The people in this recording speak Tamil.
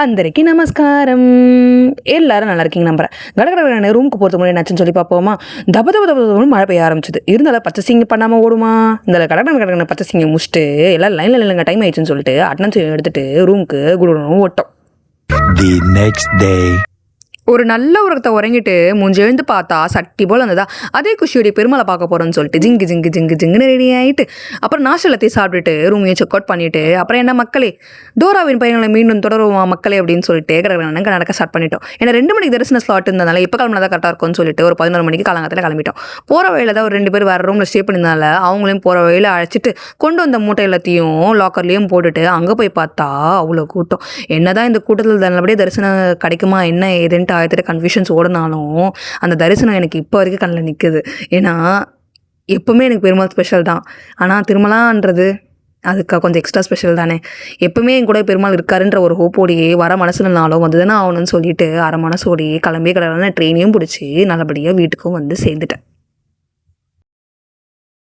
అందరికీ నమస్కారం. எல்லாரும் நல்லா இருக்கீங்க நம்புறேன். கடற்கரை ரூமுக்கு போகிறதுக்கு முன்னாடி என்னாச்சுன்னு சொல்லி பார்ப்போமா. தப தப தப தபன்னு மழை பெய்ய ஆரம்பிச்சது. இருந்தாலும் பச்சை சிங்க பண்ணாமல் ஓடுமா. இந்த கடற்கரை பச்சை சிங்க முடிச்சுட்டு எல்லாம் லைனில் இல்லைங்க டைம் ஆயிடுச்சுன்னு சொல்லிட்டு அட்டனன்ஸ் எடுத்துட்டு ரூமுக்கு குடுக்கணும் ஓட்டோம். The next day. ஒரு நல்ல உரத்தை உறங்கிட்டு மூஞ்சி எழுந்து பார்த்தா சட்டி போல் இருந்ததா. அதே குஷியோடைய பெருமாளை பார்க்க போகிறோன்னு சொல்லிட்டு ஜிங்கு ஜிங்கு ஜிங்கு ஜிங்குன்னு ரெடி ஆகிட்டு அப்புறம் நாஷலத்தையும் சாப்பிட்டுட்டு ரூமையும் செக் அவுட் பண்ணிவிட்டு அப்புறம் என்ன மக்களே டோராவின் பையன்களை மீண்டும் தொடருவா மக்களே அப்படின்னு சொல்லிட்டு கடற்கரை நடக்க ஸ்டார்ட் பண்ணிட்டோம். ஏன்னா 2 மணிக்கு தரிசன ஸ்லாட் இருந்ததுனால இப்போ கிளம்பினா தான் கரெக்டாக இருக்கும்னு சொல்லிட்டு ஒரு 11 மணிக்கு காலங்கத்தில் கிளம்பிட்டோம். போகிற வழியில் தான் ஒரு 2 பேர் வேறு ரூமில் ஸ்டே பண்ணியிருந்தால அவங்களையும் போகிற வழியில் அழைச்சிட்டு கொண்டு வந்த மூட்டை எல்லாத்தையும் லாக்கர்லேயும் போட்டுட்டு அங்கே போய் பார்த்தா அவ்வளோ கூட்டம். என்னதான் இந்த கூட்டத்தில் நல்லபடியாக தரிசனம் கிடைக்குமா என்ன ஏதுன்ட்டு கன்ஃபியூஷன்ஸ் ஓடினாலும் அந்த தரிசனம் எனக்கு இப்போ வரைக்கும் கண்ணில் நிற்குது. ஏன்னா எப்போவுமே எனக்கு பெருமாள் ஸ்பெஷல் தான். ஆனால் திருமலான்றது அதுக்கு கொஞ்சம் எக்ஸ்ட்ரா ஸ்பெஷல் தானே. எப்பவுமே என் கூட பெருமாள் இருக்காருன்ற ஒரு ஹோப்போடையே வர மனசுலனாலும் வந்து தானே ஆகணும்னு சொல்லிட்டு அரை மனசோடையே கிளம்பி கடற்கரை ட்ரெயினையும் பிடிச்சி நல்லபடியாக வீட்டுக்கும் வந்து சேர்ந்துட்டேன்.